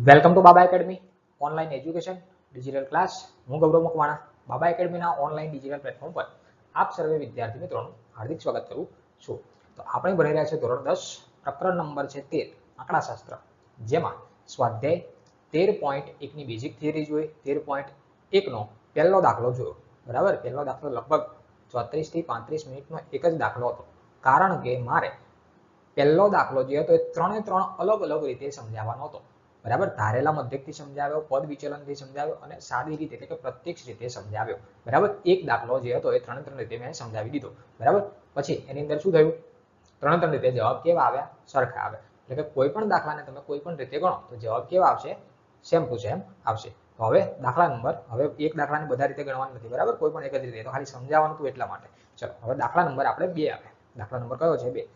Welcome to Baba academy online education digital class. હું ગૌરવ મકવાણા બાબા એકેડમીના online digital platform પર આપ સર્વે વિદ્યાર્થી મિત્રોનું હાર્દિક સ્વાગત કરું છું। તો આપણે ભણી રહ્યા છીએ ધોરણ 10 પ્રકરણ નંબર છે 13 આંકડાશાસ્ત્ર, જેમાં સ્વાધ્યાય 13.1 ની બેઝિક થિયરી જોઈ, 13.1 નો પહેલો દાખલો જોયો। બરાબર, પહેલો દાખલો લગભગ 34 થી 35 મિનિટનો એક જ દાખલો હતો, કારણ કે મારે પહેલો દાખલો જે હતો એ ત્રણે ત્રણ અલગ અલગ રીતે સમજાવવાનો હતો। બરાબર, ધારેલા મધ્યકથી સમજાવ્યો, પદ વિચલનથી સમજાવ્યો અને સાદી રીતે એટલે કે પ્રત્યક્ષ રીતે સમજાવ્યો। બરાબર, એક દાખલો જે હતો એ ત્રણ રીતે મેં સમજાવી દીધો। બરાબર, પછી એની અંદર શું થયું, ત્રણ રીતે જવાબ કેવા આવ્યા, સરખા આવ્યા। એટલે કે કોઈ પણ દાખલાને તમે કોઈ પણ રીતે ગણો તો જવાબ કેવા આવશે, સેમ ટુ સેમ આવશે। તો હવે દાખલા નંબર, હવે એક દાખલાને બધા રીતે ગણવાનું નથી, બરાબર, કોઈ પણ એક જ રીતે, તો ખાલી સમજાવવાનું હતું એટલા માટે। ચલો હવે દાખલા નંબર આપણે 2 આવે। દાખલા નંબર કયો છે, 2।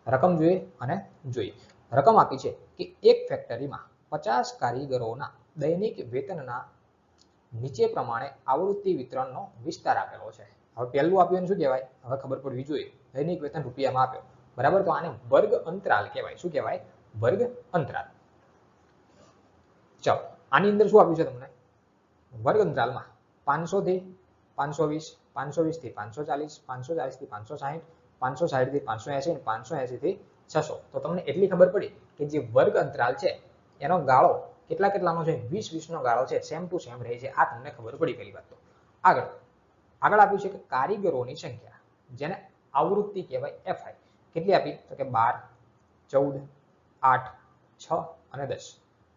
રકમ જોઈએ અને જોઈએ। રકમ આપી છે કે એક ફેક્ટરીમાં 50 કારીગરોના દૈનિક વેતનના નીચે પ્રમાણે આવૃત્તિ વિતરણનો વિસ્તાર આપેલો છે। હવે પહેલું આપ્યું શું કહેવાય, હવે ખબર પડવી જોઈએ, દૈનિક વેતન રૂપિયામાં આપ્યો। બરાબર, તો આને વર્ગ અંતરાલ કહેવાય। શું કહેવાય, વર્ગ અંતરાલ। ચલો આની અંદર શું આપ્યું છે તમને, વર્ગ અંતરાલમાં 500 થી 520, 520 થી 540, 540 થી 560, 560 થી 580 અને 580 થી 600। તો તમને એટલી ખબર પડી કે જે વર્ગ અંતરાલ છે એનો ગાળો કેટલાનો છે, 20 નો ગાળો છે, સેમ ટુ સેમ રહે છે। આ તમને ખબર પડી પહેલી વાત। તો આગળ આપ્યું છે કે કારીગરોની સંખ્યા, જેને આવૃત્તિ કહેવાય, FI કેટલી આપી, તો કે 12, 14, 8, 6 અને 10।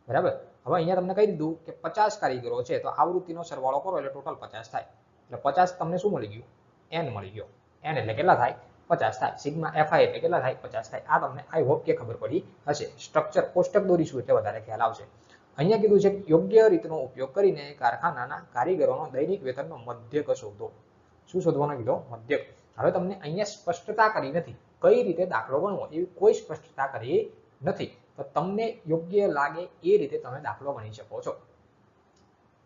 બરાબર, હવે અહીંયા તમને કહી દીધું કે 50 કારીગરો છે, તો આવૃત્તિનો સરવાળો કરો એટલે ટોટલ 50 થાય। એટલે 50 તમને શું મળી ગયું, n મળી ગયો। n એટલે કેટલા થાય, 50 થાય। સિગ્મા FI એટલે કેટલા થાય, 50 થાય। આ તમને આઈ હોપ કે ખબર પડી હશે। સ્ટ્રક્ચર કોષ્ટક દોરીશું એટલે વધારે ખ્યાલ આવશે। અહીંયા કીધું છે કે યોગ્ય રીતનો ઉપયોગ કરીને કારખાનાના કારીગરોનો દૈનિક વેતનનો મધ્યક શોધો। શું શોધવાનો કીધો, મધ્યક। હવે તમને અહીંયા સ્પષ્ટતા કરી નથી કઈ રીતે દાખલો ગણવો, એવી કોઈ સ્પષ્ટતા કરી નથી। તો તમને યોગ્ય લાગે એ રીતે તમે દાખલો ગણી શકો છો।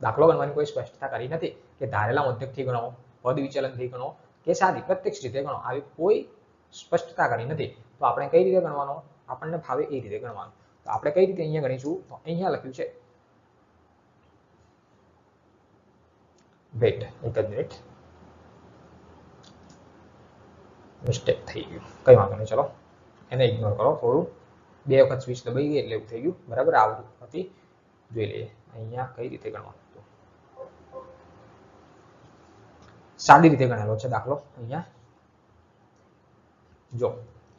દાખલો ગણવાની કોઈ સ્પષ્ટતા કરી નથી કે ધારેલા મધ્યકથી ગણો, પદ વિચલનથી ગણો કે સાદી પ્રત્યક્ષ રીતે ગણો, આવી કોઈ સ્પષ્ટતા કરી નથી। તો આપણે કઈ રીતે ગણવાનો, આપણને ફાવે એ રીતે ગણવાનું। તો આપણે કઈ રીતે અહીંયા ગણીશું, તો અહીંયા લખ્યું છે, વેટ એક જ મિનિટ, મિસ્ટેક થઈ ગયું, કઈ વાંધો નહીં, ચલો એને ઇગ્નોર કરો। થોડું 2 વખત સ્વિચ દબાઈ ગઈ એટલે એવું થઈ ગયું। બરાબર, આવૃત્તિ જોઈ લઈએ અહીંયા કઈ રીતે ગણવાનું હતું। સાદી રીતે ગણેલો છે દાખલો। અહીંયા જો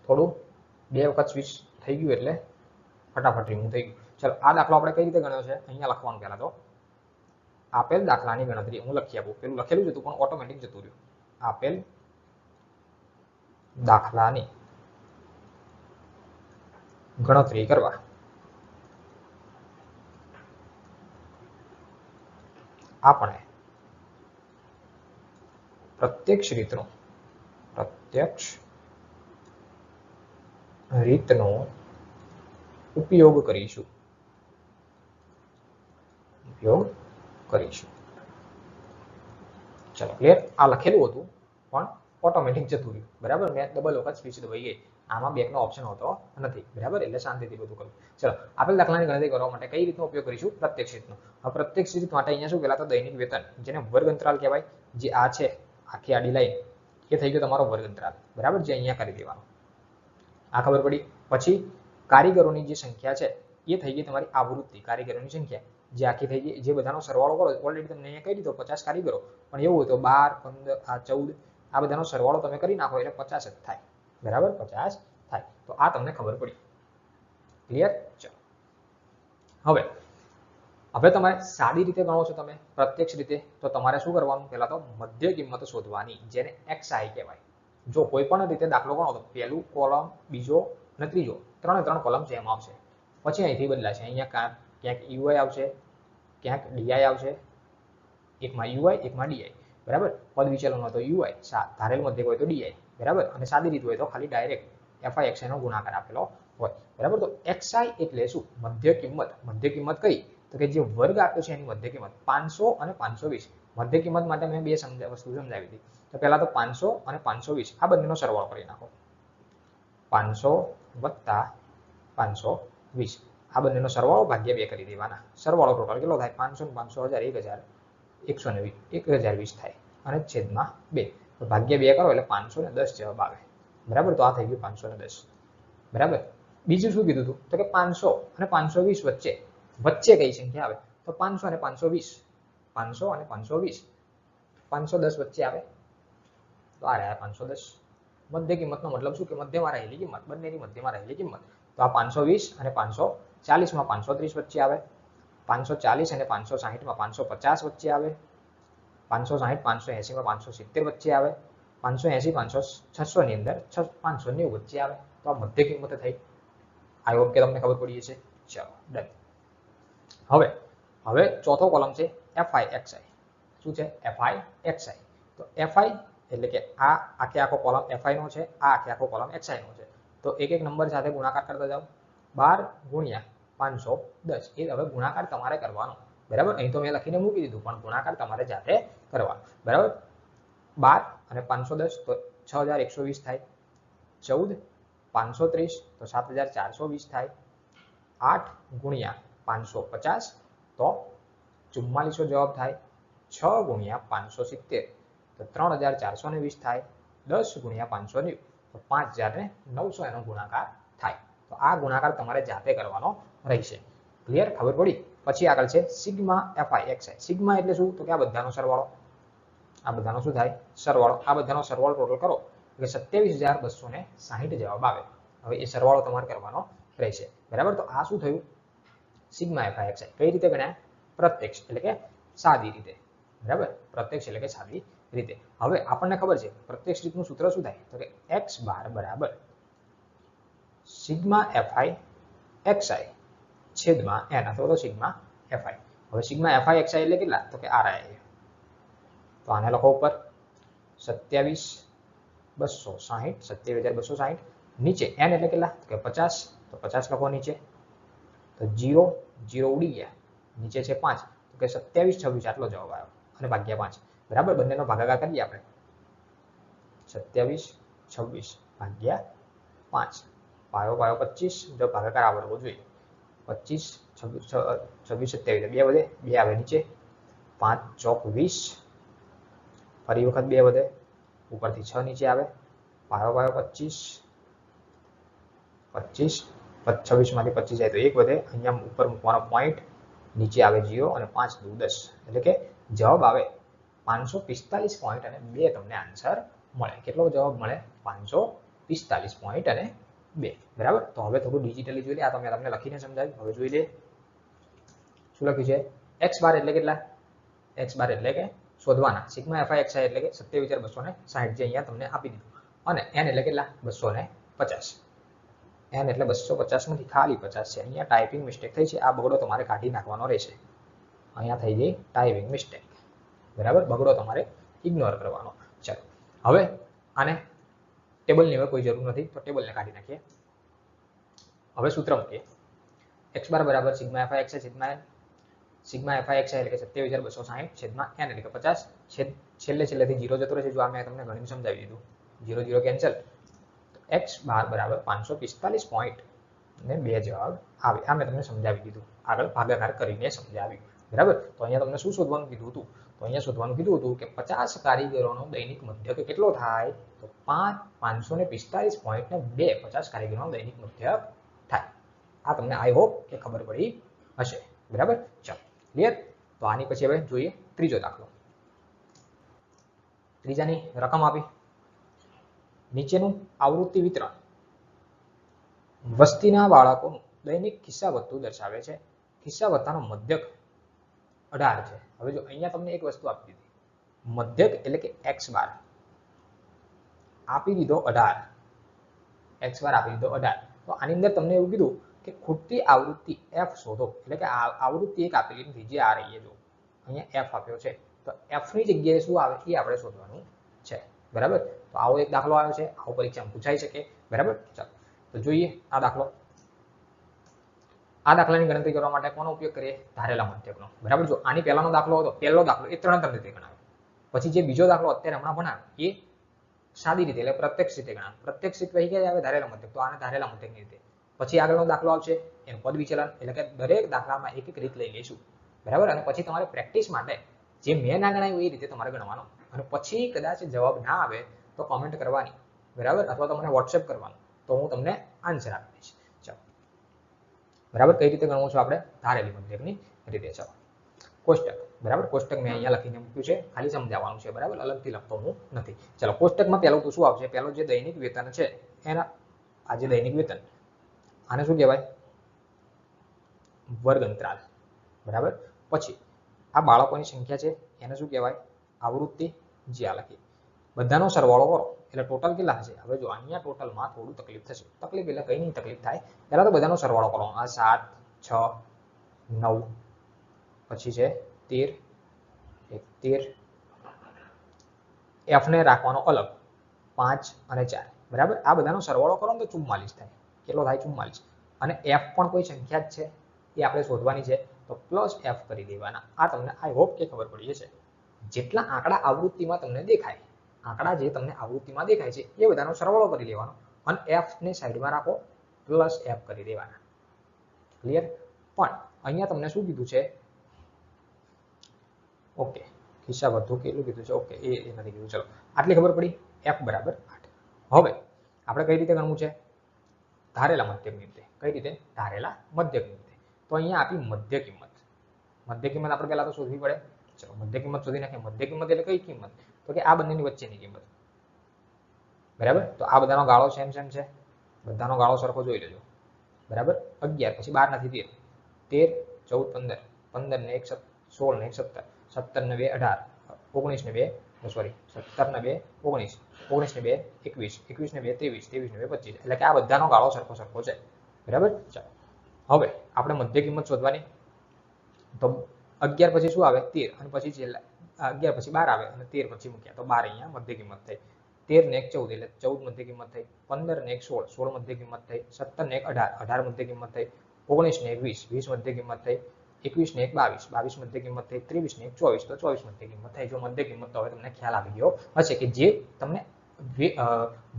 થોડું 2 વખત સ્વિચ થઈ ગયું એટલે ફટાફટ રિમૂવ થઈ ગયું। ચલો આ દાખલો આપણે કઈ રીતે ગણ્યો છે, અહીંયા લખવાનું પહેલા તો આપેલ દાખલાની ગણતરી હું લખી આપું, પેલું લખેલું જ હતું પણ ઓટોમેટિક જતું રહ્યું। આપેલ દાખલાની ગણતરી કરવા આપણે પ્રત્યક્ષ રીતનો ઉપયોગ કરીશું। ચલો ક્લિયર, આ લખેલું હતું પણ ઓટોમેટિક જતું રહ્યું। બરાબર, મેં ડબલ વખત સ્વિચ દબાઈ ગઈ, આમાં બેકનો ઓપ્શન હોતો નથી। બરાબર, એટલે શાંતિથી બધું કરું। ચલો આપેલ દાખલાની ગણતરી કરવા માટે કઈ રીતનો ઉપયોગ કરીશું, પ્રત્યક્ષ રીતનો। હવે પ્રત્યક્ષ રીત માટે અહીંયા શું, પહેલા તો દૈનિક વેતન, જેને વર્ગ અંતરાલ કહેવાય, જે આ છે આખી આડી લાઈન, એ થઈ ગયો તમારો વર્ગ અંતરાલ। બરાબર, જે અહીંયા કરી દેવાનો, આ ખબર પડી। પછી કારીગરોની જે સંખ્યા છે એ થઈ ગઈ તમારી આવૃત્તિ, કારીગરોની સંખ્યા જે આખી થઈ ગઈ, જે બધાનો સરવાળો કરો, ઓલરેડી તમને અહીંયા કહી દીધો 50 કારીગરો, પણ એવું હોય તો 12, 15, 14 આ બધાનો સરવાળો તમે કરી નાખો એટલે 50 જ થાય। બરાબર, 50 થાય। તો આ તમને ખબર પડી, ક્લિયર। ચલો હવે તમારે સાદી રીતે ગણો છો તમે, પ્રત્યક્ષ રીતે, તો તમારે શું કરવાનું, પહેલા તો મધ્ય કિંમત શોધવાની, જેને XI કહેવાય। જો કોઈ પણ રીતે દાખલો ગણો તો પહેલું કોલમ, બીજો અને ત્રીજો, ત્રણ કોલમ સેમ આવશે। પછી અહીંથી બદલાશે, અહીંયા ક્યાંક UI આવશે, ક્યાંક DI આવશે, એકમાં UI એકમાં DI। બરાબર, પદ વિચલન હોય તો UI, ધારેલ મધ્યક હોય તો DI। બરાબર, અને સાદી રીત હોય તો ખાલી ડાયરેક્ટ FI XI નો ગુણાકાર આપેલો હોય। બરાબર, તો XI એટલે શું, મધ્ય કિંમત। મધ્ય કિંમત કઈ, તો કે જે વર્ગ આપ્યો છે એની મધ્ય કિંમત 500 અને 520। મધ્ય કિંમત માટે મેં બે વસ્તુ સમજાવી હતી। તો પહેલા તો 500 અને 520 આ બંનેનો સરવાળો કરી નાખો, 500 વત્તા 520, આ બંનેનો સરવાળો ભાગ્યા 2 કરી દેવાના. સરવાળો ટોટલ કેટલો થાય? 500 ને 500 1000 1020 થાય અને છેદમાં 2. તો ભાગ્યા 2 કરો એટલે 510 જવાબ આવે. બરાબર, તો આ થઈ ગયું 510. બરાબર. બીજું શું કીધું હતું? તો કે 500 અને 520 વચ્ચે કઈ સંખ્યા આવે? તો 500 અને 520. 500 અને 520. 510 વચ્ચે આવે તો આ રહ્યા 510. મધ્ય કિંમતનો મતલબ શું? કે મધ્યમાં રહેલી કિંમત, બંનેની મધ્યમાં રહેલી કિંમત. તો આ 520 અને 540 માં 530 વચ્ચે આવે. 540 અને 560 માં 550 વચ્ચે આવે. 560 580 માં 570 વચ્ચે આવે. 580 600 ની અંદર 590 વચ્ચે આવે. તો આ મધ્ય કિંમત થઈ. આઈ હોપ કે તમને ખબર પડી હશે. ચલો ડન. હવે ચોથો કોલમ છે FI/XI. શું છે? FI/XI. તો FI એટલે કે આ આખો કોલમ FI નો છે, આ આખો કોલમ XI નો છે. તો એક એક નંબર સાથે ગુણાકાર કરતા જાઓ. 12 ગુણ્યા 510 એ હવે ગુણાકાર તમારે કરવાનો. બરાબર, અહીં તો મેં લખીને મૂકી દીધું, પણ ગુણાકાર તમારે જાતે કરવાનો. બરાબર, 12 અને 510 તો 6120 થાય. 14 530 તો 7420 થાય. 8 ગુણ્યા 550 તો 4400 જવાબ થાય. 6 ગુણ્યા 570 તો 3420 થાય. 10 ગુણ્યા 590 તો 5900 એનો ગુણાકાર થાય. તો આ ગુણાકાર તમારે જાતે કરવાનો રહેશે. ક્લિયર? ખબર પડી? પછી આગળ છે સિગ્મા FI/XI. સિગ્મા એટલે શું? તો કે આ બધાનો સરવાળો. આ બધાનો શું થાય? સરવાળો. આ બધાનો સરવાળો ટોટલ કરો એટલે 27260 જવાબ આવે. હવે એ સરવાળો તમારે કરવાનો રહેશે. બરાબર, તો આ શું થયું? Sigma FI/XI. કઈ રીતે ગણ્યા? પ્રત્યક્ષ એટલે કે સાદી રીતે. બરાબર, પ્રત્યક્ષ એટલે કે સાદી રીતે. હવે આપણને ખબર છે પ્રત્યક્ષ રીતનું સૂત્ર શું થાય? તો કે x બાર બરાબર સિગ્મા FI/XI છેદમાં n અથવા તો સિગ્મા FI. હવે સિગ્મા FI/XI એટલે કેટલા? તો કે આ રહ્યા. તો આને લખો ઉપર 27260 27260. નીચે n એટલે કેટલા? તો કે 50. તો 50 લખો નીચે. તો 0 ઉડી ગયા. નીચે છે 5. તો કે 2726 આટલો જવાબ આવ્યો અને ભાગ્યા 5. બરાબર, બંનેનો ભાગાકાર કરીએ આપણે. 2726 ભાગ્યા 5. પાયો 25. જો ભાગાકાર આવડવો જોઈએ. 25 26 27 2 વધે, 2 આવે નીચે. 5 ચોક 20. ફરી વખત 2 વધે, ઉપરથી 6 નીચે આવે. પાયો 25 26 26 માંથી 25 જાય તો 1 વધે. અહીંયા ઉપર મૂકવાનો પોઈન્ટ, નીચે આવે 0 અને 5 દુ 10. એટલે કે જવાબ આવે 545 પોઈન્ટ અને 2 તમને આન્સર મળે. કેટલો જવાબ મળે? 545 પોઈન્ટ અને 2. બરાબર, તો હવે થોડું ડિજિટલી જોઈ લે. આ તમે તમને લખીને સમજાવ્યું. હવે જોઈ લે શું લખ્યું છે. x બાર એટલે કેટલા? x બાર એટલે કે શોધવાના. સિગ્મા FI/XI એટલે કે 27260 જે અહીંયા તમને આપી દીધું. અને n એટલે કેટલા? 250. n એટલે 250 નથી, ખાલી 50 છે. અહીંયા ટાઈપિંગ મિસ્ટેક થઈ છે. આ બગડો તમારે કાઢી નાખવાનો રહેશે. અહીંયા થઈ ગઈ ટાઈપિંગ મિસ્ટેક. બરાબર, બગડો તમારે ઇગ્નોર કરવાનો. ચલો હવે આને ટેબલની હવે કોઈ જરૂર નથી, તો ટેબલને કાઢી નાખીએ. હવે સૂત્ર મૂકીએ. x બાર બરાબર સિગ્મા FI/XI છેદમાં n. સિગ્મા FI/XI એટલે કે 27260 છેદમાં n એટલે કે 50. છેલ્લેથી 0 જતો રહેશે. જો આ મેં તમને ગણીને સમજાવી દીધું. 0 કેન્સલ. x બાર બરાબર 545 પોઈન્ટ અને 2 જવાબ આવે. આ મેં તમને સમજાવી દીધું. આગળ ભાગાકાર કરીને સમજાવ્યું. બરાબર, તો અહીંયા તમને શું શોધવાનું કીધું હતું? તો અહીંયા શોધવાનું કીધું હતું કે 50 કારીગરોનો દૈનિક મધ્યક કેટલો થાય? તો 545 પોઈન્ટ ને 2 50 કારીગરોનો દૈનિક મધ્યક થાય. આ તમને આઈ હોપ કે ખબર પડી હશે. બરાબર, ચાલો ક્લિયર. તો આની પછી હવે જોઈએ ત્રીજો દાખલો. ત્રીજાની રકમ આપી. નીચેનું આવૃત્તિ વિતરણ વસ્તીના બાળકોનું દૈનિક ખિસ્સા ભથ્થું દર્શાવે છે. ખિસ્સા ભથ્થાનો મધ્યક 18 છે. હવે જો અહીંયા તમને એક વસ્તુ આપી દીધી. મધ્યક એટલે કે x બાર આપી દીધો 18. x બાર આપી દીધો 18. તો આની અંદર તમને એવું કીધું કે ખૂટતી આવૃત્તિ f શોધો. એટલે કે આવૃત્તિ એક આપેલી નથી, જે આ રહી. જો અહીંયા f આપ્યો છે, તો f ની જગ્યાએ શું આવે એ આપણે શોધવાનું છે. બરાબર, તો આવો એક દાખલો આવ્યો છે. આવો પરીક્ષામાં પૂછાઈ શકે. બરાબર, ચાલો તો જોઈએ આ દાખલો. આ દાખલાની ગણતરી કરવા માટે કોનો ઉપયોગ કરીએ? ધારેલા મધ્યકનો. બરાબર, જો આની પહેલાનો દાખલો હતો, પહેલો દાખલો એ ત્રણ રીતે ગણાવે. પછી જે બીજો દાખલો અત્યારે હમણાં ભણાવે એ સાદી રીતે એટલે પ્રત્યક્ષ રીતે ગણાવે. પ્રત્યક્ષ રીતે કઈ આવે? ધારેલા મધ્યક. તો આને ધારેલા મધ્યકની રીતે. પછી આગળનો દાખલો આવશે એનું પદ વિચલન, એટલે કે દરેક દાખલામાં એક એક રીત લઈ લઈશું, બરાબર. અને પછી તમારે પ્રેક્ટિસ માટે જે મેં ના ગણાયું એ રીતે તમારે ગણવાનો, અને પછી કદાચ જવાબ ના આવે તો કોમેન્ટ કરવાની, બરાબર, અથવા તો મને વોટ્સએપ કરવાનું, તો હું તમને આન્સર આપી દઈશ. ચાલો, બરાબર. કઈ રીતે ગણવું છું આપણે? ધારેલી મધ્યકની રીતે. ચાલો, કોષ્ટક, બરાબર. કોષ્ટક મેં અહીંયા લખીને મૂક્યું છે, ખાલી સમજાવવાનું છે, બરાબર, અલગથી લખતો હું નથી. ચાલો, કોષ્ટકમાં પહેલું તો શું આવશે? પહેલું જે દૈનિક વેતન છે એના, આ જે દૈનિક વેતન, આને શું કહેવાય? વર્ગ અંતરાલ, બરાબર. પછી આ બાળકોની સંખ્યા છે એને શું કહેવાય? આવૃત્તિ. જે આ લખી, બધાનો સરવાળો કરો એટલે ટોટલ કેટલા થશે? હવે જો અહીંયા ટોટલમાં થોડું તકલીફ થશે. તકલીફ એટલે કઈ નહીં તકલીફ થાય, પહેલા તો બધાનો સરવાળો કરો. આ 7, 6, 9, પછી છે 13, એફ ને રાખવાનો અલગ, 5 અને 4, બરાબર. આ બધાનો સરવાળો કરો ને તો 44 થાય. કેટલો થાય? 44. અને એફ પણ કોઈ સંખ્યા જ છે, એ આપણે શોધવાની છે, તો પ્લસ એફ કરી દેવાના. આ તમને આઈ હોપ કે ખબર પડી જશે. જેટલા આંકડા આવૃત્તિમાં તમને દેખાય, આંકડા જે તમને આવૃત્તિમાં દેખાય છે એ બધાનો સરવાળો કરી લેવાનો, અને એફ ને સાઈડમાં રાખો, પ્લસ એફ કરી દેવાના. ક્લિયર? પણ અહીંયા તમને શું કીધું છે? ઓકે, ખિસ્સા વધુ કેટલું કીધું છે? ઓકે, એ નથી કીધું. ચલો, આટલી ખબર પડી. એફ બરાબર 8. હવે આપણે કઈ રીતે ગણવું છે? ધારેલા મધ્યકની રીતે. કઈ રીતે? ધારેલા મધ્યકની રીતે. તો અહીંયા આપી મધ્ય કિંમત. મધ્ય કિંમત આપણે પહેલા તો શોધવી પડે. ચલો, મધ્ય કિંમત શોધી નાખીએ. મધ્ય કિંમત એટલે કઈ કિંમત? તો કે આ બંનેની વચ્ચેની કિંમત, બરાબર. તો આ બધાનો ગાળો સેમ છે, બધાનો ગાળો સરખો જોઈ લેજો, બરાબર. 11 પછી 12 નથી 13, 13, 14, 15, 15 ને 1 16 ને 1 17, 17 ને 2 18, 19 ને 2 સોરી 17 ને 2 19, 19 ને 2 21, 21 ને 2 23, 23 ને 2 25, એટલે કે આ બધાનો ગાળો સરખો છે, બરાબર. ચાલો, હવે આપણે મધ્ય કિંમત શોધવાની. તો 11 પછી શું આવે? 13, અને પછી છેલ્લા 11 પછી 12 આવે, અને 13 પછી મૂક્યા તો 12 અહીંયા મધ્ય કિંમત થઈ. 13 ને 1 14 એટલે 14 મધ્ય કિંમત થઈ. 15 ને 1 16, 16 મધ્ય કિંમત થઈ. 17 ને 1 18, 18 મધ્ય કિંમત થઈ. 19 ને 1 20, 20 મધ્ય કિંમત થઈ. 21 ને 1 22, 22 મધ્ય કિંમત થઈ. 23 ને 1 24, તો 24 મધ્ય કિંમત થઈ. જો મધ્ય કિંમત તો હવે તમને ખ્યાલ આવી ગયો હશે કે જે તમને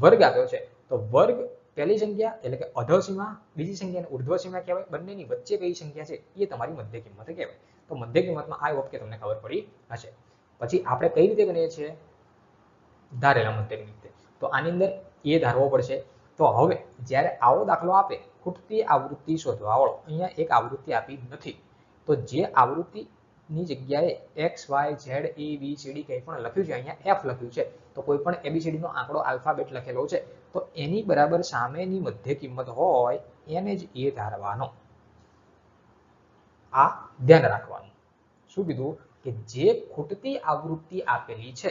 વર્ગ આપ્યો છે, તો વર્ગ પહેલી સંખ્યા એટલે કે અધસીમા, બીજી સંખ્યાને ઉર્ધ્વ સીમા કહેવાય. બંનેની વચ્ચે કઈ સંખ્યા છે એ તમારી મધ્ય કિંમત કહેવાય. તો મધ્ય કિંમતમાં આઈ હોપ કે તમને ખબર પડી હશે. પછી આપણે કઈ રીતે ગણીએ છીએ? ધારેલા મધ્યકની રીતે. તો આની અંદર એ ધારવો પડશે. તો હવે જ્યારે આવો દાખલો આપે, ખૂટતી આવૃત્તિ શોધવા વાળો, અહીંયા એક આવૃત્તિ આપી નથી, તો જે આવૃત્તિની જગ્યાએ એક્સ વાય ઝેડ એ બી સી ડી કંઈ પણ લખ્યું છે, અહીંયા એફ લખ્યું છે, તો કોઈ પણ એબીસીડી નો આંકડો આલ્ફાબેટ લખેલો છે, તો એની બરાબર સામેની મધ્ય કિંમત હોય એને જ એ ધારવાનો. આ ધ્યાન રાખવાનું. શું કીધું? કે જે ખૂટતી આવૃત્તિ આપેલી છે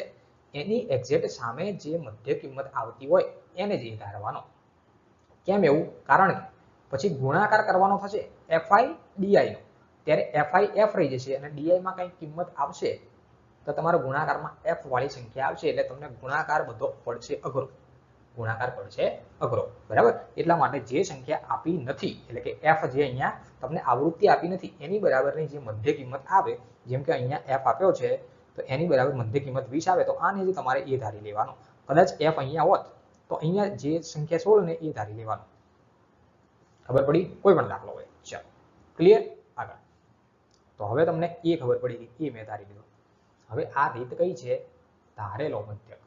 એની એક્ઝેક્ટ સામે જે મધ્ય કિંમત આવતી હોય એને જ એ ધારવાનો. કેમ એવું? કારણ કે પછી ગુણાકાર કરવાનો થશે એફઆઈ ડીઆઈ નો, ત્યારે એફઆઈ એફ રહી જશે અને ડીઆઈ માં કઈ કિંમત આવશે તો તમારો ગુણાકારમાં એફ વાળી સંખ્યા આવશે, એટલે તમને ગુણાકાર બધો પડશે અઘરો. ગુણાકાર પડશે અઘરો, બરાબર. એટલા માટે જે સંખ્યા આપી નથી, એટલે કે એફ જે અહીંયા તમને આવૃત્તિ આપી નથી, એની બરાબરની જે મધ્ય કિંમત આવે, જેમ કે અહીંયા એફ આપ્યો છે તો એની બરાબર મધ્ય કિંમત 20 આવે, તો આને જ તમારે એ ધારી લેવાનો. કદાચ એફ અહીંયા હોત તો અહીંયા જે સંખ્યા 16 ને એ ધારી લેવાનો. ખબર પડી? કોઈ પણ દાખલો હોય. ચાલો, ક્લિયર? આગળ. તો હવે તમને એ ખબર પડી કે એ મેં ધારી લીધો. હવે આ રીત કઈ છે? ધારેલો મધ્યક.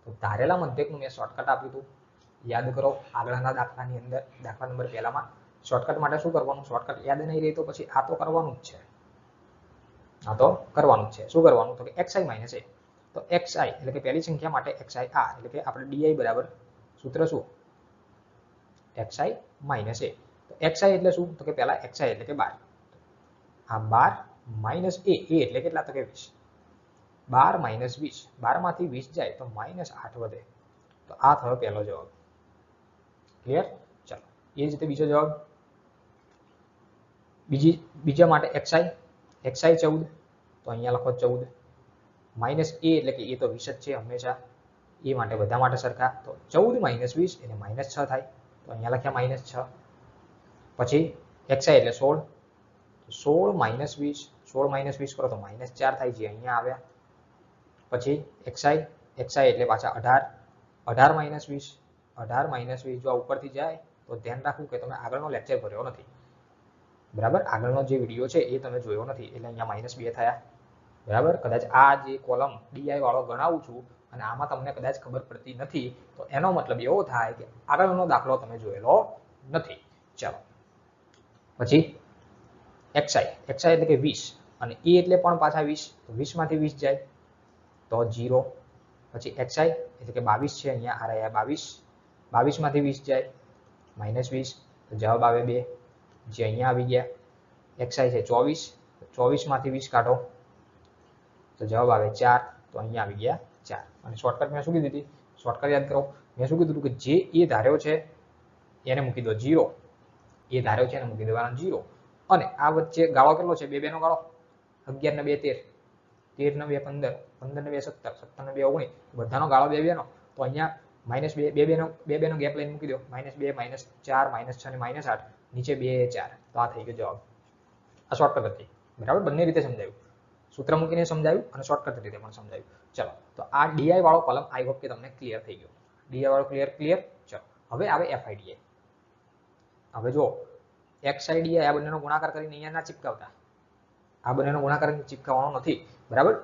તો ધારેલા મધ્યકનું મેં શોર્ટકટ આપ્યું હતું, યાદ કરો. આગળના દાખલાની અંદર, દાખલા નંબર પહેલામાં શોર્ટકટ માટે શું કરવાનું? શોર્ટકટ યાદ નહીં રહે તો પછી આ તો કરવાનું જ છે, આ તો કરવાનું જ છે. શું કરવાનું? તો કે xi માઇનસ a. તો xi એટલે કે પહેલી સંખ્યા માટે xi આ, એટલે કે આપણે ડી બરાબર સૂત્ર શું? xi minus a. તો xi એટલે શું? તો કે પહેલા xi એટલે કે 12, આ 12 માઇનસ a, એટલે કેટલા? તો કે 20. 12 માઇનસ 20, 12 માંથી 20 જાય તો -8 વધે, તો આ થયો પહેલો જવાબ. ક્લિયર? ચાલો, એ જ રીતે બીજો જવાબ. બીજા માટે xi 14, તો અહીંયા લખો 14. માઇનસ a એટલે કે એ તો 20 જ છે હંમેશા, એ માટે બધા માટે સરખા, તો 14 માઇનસ 20 એટલે -6 થાય, તો અહીંયા લખ્યા -6. પછી xi એટલે 16, 16 માઇનસ 20, 16 માઇનસ 20 કરો તો -4 થાય, જે અહીંયા આવ્યા. પછી xi એટલે પાછા 18, 18 માઇનસ 20, 18 માઇનસ 20 જો ઉપરથી જાય તો તો ધ્યાન રાખવું કે તમે આગળનો લેક્ચર ભર્યો નથી, બરાબર. આગળનો જે વિડીયો છે એ તમે જોયો નથી એટલે અહીંયા -2 થયા, બરાબર. કદાચ આ જે કોલમ ડીઆઈ વાળો ગણાવું છું અને આમાં તમને કદાચ ખબર પડતી નથી તો એનો મતલબ એવો થાય કે આગળનો દાખલો તમે જોયેલો નથી. ચાલો પછી xi એટલે કે 20 અને e એટલે પણ પાછા 20, તો 20 માંથી 20 જાય તો 0. પછી xi એટલે કે 22 છે, અહીંયા આ રહ્યા 22, 22 માંથી 20 જાય -20, તો જવાબ આવે 2, જે અહીંયા આવી ગયા. xi છે 24, 24 માંથી 20 કાઢો તો જવાબ આવે 4, તો અહીંયા આવી ગયા 4. અને શોર્ટકટ મેં શું કીધી હતી, શોર્ટકટ યાદ કરો, મેં શું કીધું કે જે એ ધાર્યો છે એને મૂકી દો 0, એ ધાર્યો છે એને મૂકી દેવાનો 0. અને આ વચ્ચે ગાળો કેટલો છે, 2 નો ગાળો, 11 ને 2 13, 13 ને 2 15, 15 ને 2 17, 17 ને 2 19, બધાનો ગાળો 2 નો, તો અહીંયા -2 નો ગેપ લઈને મૂકી દો, -2 -4 -6 ને -8, નીચે 2 4, તો આ થઈ ગયો જવાબ. આ શોર્ટકટ હતી, બરાબર. બંને રીતે સમજાયું, સૂત્ર મૂકીને સમજાયું અને શોર્ટકટ રીતે પણ સમજાયું. ચલો, તો આ ડીઆઈ વાળો કોલમ આઈ હોપ કે તમને ક્લિયર થઈ ગયો. ડીઆઈ વાળો ક્લિયર. ચલો, હવે આવે એફઆઈડીઆઈ. હવે જો xi આ બંનેનો ગુણાકાર કરીને અહીંયા ના ચિપકાવતા, આ બંનેનો ગુણાકાર કરીને ચિપકાવવાનો નથી, બરાબર.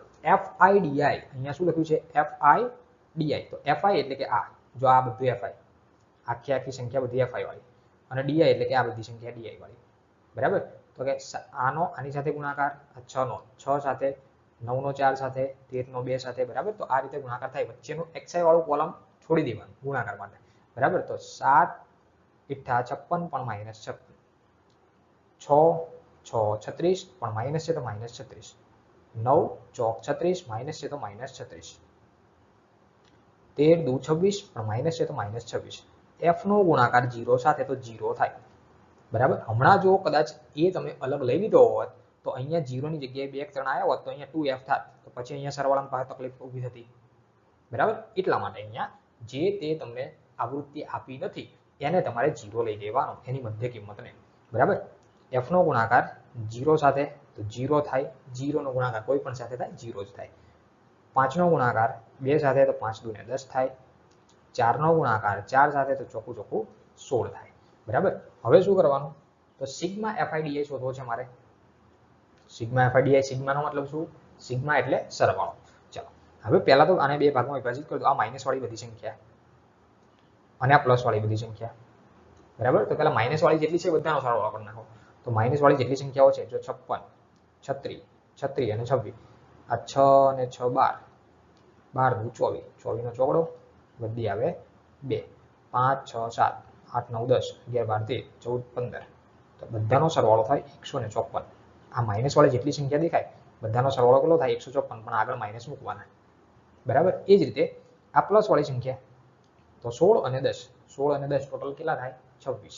FIDI અહીંયા શું લખ્યું છે, FIDI, તો FI એટલે કે આ, જો આ બધું FI, આખી સંખ્યા બધી FI વાળી, અને DI એટલે કે આ બધી સંખ્યા DI વાળી, બરાબર. તો કે આનો આની સાથે ગુણાકાર, 6 નો 6 સાથે, 9 નો 4 સાથે, 13 નો 2 સાથે, બરાબર. તો આ રીતે ગુણાકાર થાય, વચ્ચેનું xi વાળું કોલમ છોડી દેવાનું ગુણાકાર માટે, બરાબર. તો 7 ઈઠ્ઠા 56 પણ -56, 6 6 36 પણ માઇનસ છે તો -36, 9 ચોક 36 માઇનસ છે તો -36, 13 દુ 26 પણ માઇનસ છે તો -26. f નો ગુણાકાર 0 સાથે તો 0 થાય, બરાબર. હમણાં જો કદાચ એ તમે અલગ લઈ લીધો હોત તો અહીંયા 0 ની જગ્યાએ 2 3 આવ્યા હોત તો અહીંયા 2f થાત, તો પછી અહીંયા સરવાળામાં પાસે તકલીફ ઊભી થતી, બરાબર. એટલા માટે અહીંયા જે તે તમને આવૃત્તિ આપી નથી એને તમારે 0 લઈ લેવાનો, એની મધ્ય કિંમતને, બરાબર. f નો ગુણાકાર 0 સાથે તો 0 થાય, 0 નો ગુણાકાર કોઈ પણ સાથે થાય 0 જ થાય. 5 નો ગુણાકાર 2 સાથે તો 5 દુ ને 10 થાય, 4 નો ગુણાકાર 4 સાથે તો ચોખ્ખું 16 થાય, બરાબર. હવે શું કરવાનું, તો સિગ્મા FIDI શોધવો છે મારે. સિગ્મા FIDI, સિગ્માનો મતલબ શું, સિગ્મા એટલે સરવાળો. ચાલો, હવે પહેલા તો આને બે ભાગમાં વિભાજિત કરી દો, આ માઇનસ વાળી બધી સંખ્યા અને આ પ્લસ વાળી બધી સંખ્યા, બરાબર. તો પહેલા માઇનસ વાળી જેટલી છે બધાનો સરવાળો કરી નાખો. તો માઇનસ વાળી જેટલી સંખ્યાઓ છે, જો 56, 36, 36 અને 26, આ 6 અને 6 12, 12 દુ 24, 24 નો ચોગડો, બધી આવે 2, 5 6 7 8 9 10 11 12 13 14 15, તો બધાનો સરવાળો થાય 154. આ માઇનસ વાળી જેટલી સંખ્યા દેખાય બધાનો સરવાળો કેટલો થાય 154, પણ આગળ માઇનસ મૂકવાના, બરાબર. એ જ રીતે આ પ્લસ વાળી સંખ્યા, તો 16 અને 10, 16 અને 10 ટોટલ કેટલા થાય 26,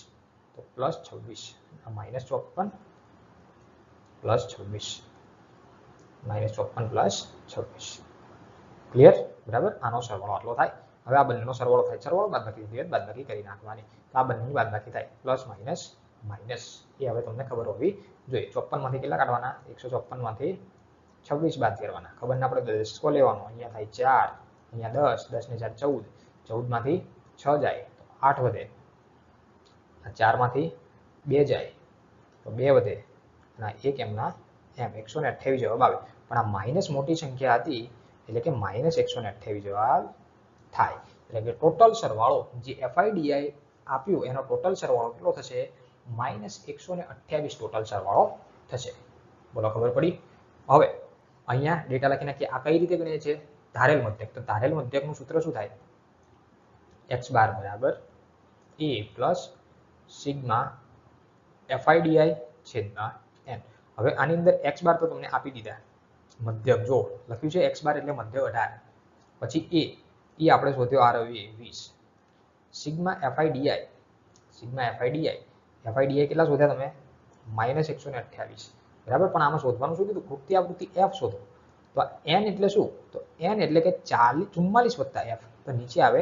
તો પ્લસ 26, આ -54 પ્લસ 26, -54 પ્લસ 26, ક્લિયર, બરાબર. આનો સરવાળો આટલો થાય. હવે આ બંનેનો સરવાળો થાય, સરવાળો બાદબાકી કરી નાખવાની, તો આ બંનેની બાદબાકી થાય, પ્લસ માઇનસ માઇનસ, એ હવે તમને ખબર હોવી જોઈએ. 54 માંથી કેટલા કાઢવાના, 154 માંથી 26 બાદ કરવાના, ખબર ના પડે 10 લેવાનો, અહીંયા થાય 4, અહીંયા 10, 10 ને 4 14, 14 માંથી 6 જાય તો 8 વધે, આ 4 માંથી 2 જાય તો 2 વધે, અને 1 એમના એમ 128 જવાબ આવે. પણ આ માઇનસ મોટી સંખ્યા હતી એટલે કે -128 જવાબ થાય. એટલે કે ટોટલ સરવાળો જે FIDI આપ્યું એનો ટોટલ સરવાળો કેટલો થશે, -128 ટોટલ સરવાળો થશે. બોલો, ખબર પડી. હવે અહીંયા ડેટા લખી નાખીએ. આ કઈ રીતે ગણીએ છીએ, ધારેલ મધ્યક. તો ધારેલ મધ્યકનું સૂત્ર શું થાય, x બાર બરાબર a પ્લસ સિગ્મા FIDI છેદમાં n. હવે આની અંદર x બાર તો તમને આપી દીધા, મધ્યક જો લખ્યું છે x બાર એટલે મધ્યક 18, પછી એ આપણે શોધ્યો આ રહ્યો 20. સિગ્મા FIDI કેટલા શોધ્યા તમે, -128, બરાબર. પણ આમાં શોધવાનું શું કીધું, ખૂટતી આવૃત્તિ f શોધો. તો n એટલે શું, તો n એટલે કે 44 વત્તા f, તો નીચે આવે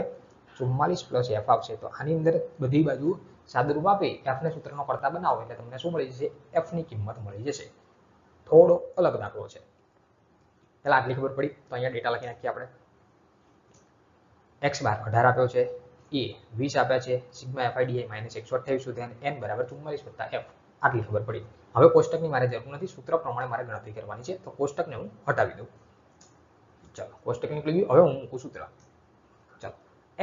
44 પ્લસ f આવશે. તો આની અંદર બધી બાજુ સાદુરૂપ આપી f ને સૂત્રનો કરતા બનાવો એટલે તમને શું મળી જશે, f ની કિંમત મળી જશે. થોડો અલગ દાખલો છે, પહેલા આટલી ખબર પડી. તો અહીંયા ડેટા લખી નાખીએ આપણે. x બાર 18 આપ્યો છે, એ 20 આપ્યા છે, સિગ્મા FIDI માઇનસ 128 સુધી અને n બરાબર 44 વત્તા f આટલી ખબર પડી. હવે કોષ્ટકની મારે જરૂર નથી, સૂત્ર પ્રમાણે મારે ગણતરી કરવાની છે, તો કોષ્ટકને હું હટાવી દઉં. ચાલો કોષ્ટક નીકળી ગયું. હવે હું મૂકું સૂત્ર. ચાલો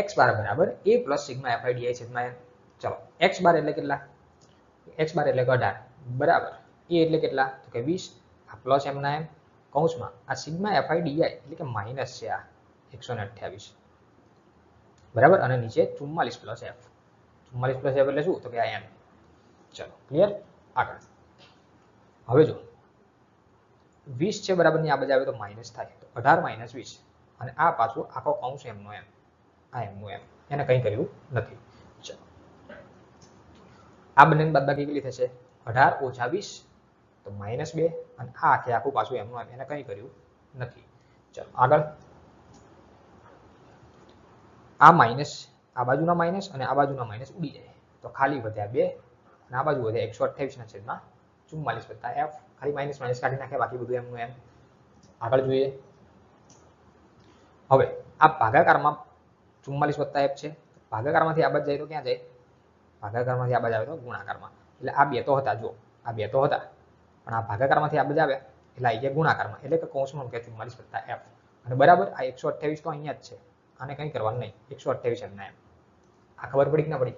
x બાર બરાબર a પ્લસ સિગ્મા FIDI છેદમાં n. ચાલો x બાર એટલે કેટલા? x બાર એટલે 18 બરાબર a એટલે કેટલા? તો કે 20 આ પ્લસ m ના m કૌંસમાં આ સિગ્મા FIDI એટલે કે માઇનસ છે આ 128 બરાબર અને નીચે 44 પ્લસ f. 44 પ્લસ f એટલે શું? તો કે આ n. ચલો ક્લિયર. આગળ હવે જો 20 છે બરાબર ની આ બાજુ આવે તો માઇનસ થાય, તો 18 માઇનસ 20 અને આ પાછું આખો કૌંસ m નો m, આ m નું m, એને કંઈ કર્યું નથી. ચલો આ બંનેની બાદબાકી કેટલી થશે? 18 ઓછા 20 તો -2 અને આ આખું પાછું m નું m, એને કંઈ કર્યું નથી. ચલો આગળ આ માઇનસ આ બાજુના માઇનસ અને આ બાજુના માઇનસ ઉડી જાય તો ખાલી વધ્યા 2 અને આ બાજુ વધ્યા 128 ના છેદમાં 44 વત્તા f. ખાલી માઇનસ માઇનસ કાઢી નાખે, બાકી બધું m નું m. આગળ જોઈએ. હવે આ ભાગાકારમાં 44 વત્તા f છે, ભાગાકારમાંથી આ બાજુ જાય તો ક્યાં જાય? ભાગાકારમાંથી આ બાજુ આવે તો ગુણાકારમાં. એટલે આ બે તો હતા, જો આ બે તો હતા પણ આ ભાગાકારમાંથી આ બાજુ આવે એટલે આવી ગયા ગુણાકારમાં, એટલે કે કૌંસમાં મૂકે 44 વત્તા f અને બરાબર આ 128 તો અહીંયા જ છે, આને કંઈ કરવાનું નહીં, 128 એમના એમ. આ ખબર પડી કે ના પડી?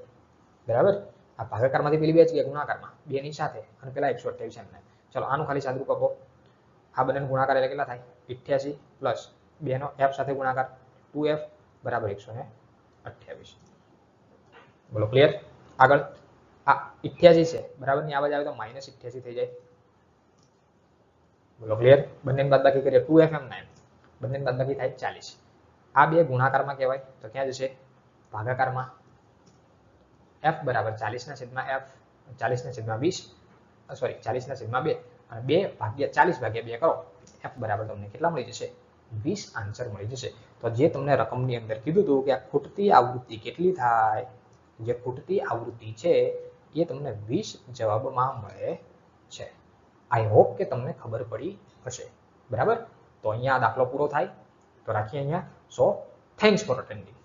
બરાબર. આ ભાગાકારમાંથી પેલી બે જ ગયા ગુણાકારમાં, બે ની સાથે અને પેલા 128 એમના. ચલો આનું ખાલી સાદું આપો. આ બંનેનો ગુણાકાર એટલે કેટલા થાય? 88 પ્લસ 2 નો f સાથે ગુણાકાર 2f બરાબર 128. બોલો ક્લિયર. આગળ આ 88 છે બરાબર ની આ બાજુ આવે તો -88 થઈ જાય. બોલો ક્લિયર. બંનેની બાદબાકી કરીએ 2f એમના એમ, બંનેની બાદબાકી થાય 40. આ બે ગુણાકારમાં કહેવાય તો ક્યાં જશે? ભાગાકારમાં. f બરાબર 40 ના છેદમાં f, 40 ના છેદમાં 20 સોરી 40 ના છેદમાં 2 અને 2 ભાગ્યા 40 ભાગ્યા 2 કરો f બરાબર તમને કેટલા મળી જશે? 20 આન્સર મળી જશે. તો જે તમને રકમની અંદર કીધું હતું કે આ ખૂટતી આવૃત્તિ કેટલી થાય, જે ખૂટતી આવૃત્તિ છે એ તમને 20 જવાબમાં મળે છે. આઈ હોપ કે તમને ખબર પડી હશે. બરાબર. તો અહીંયા દાખલો પૂરો થાય તો રાખીએ અહીંયા. સો થેન્ક્સ ફોર અટેન્ડિંગ.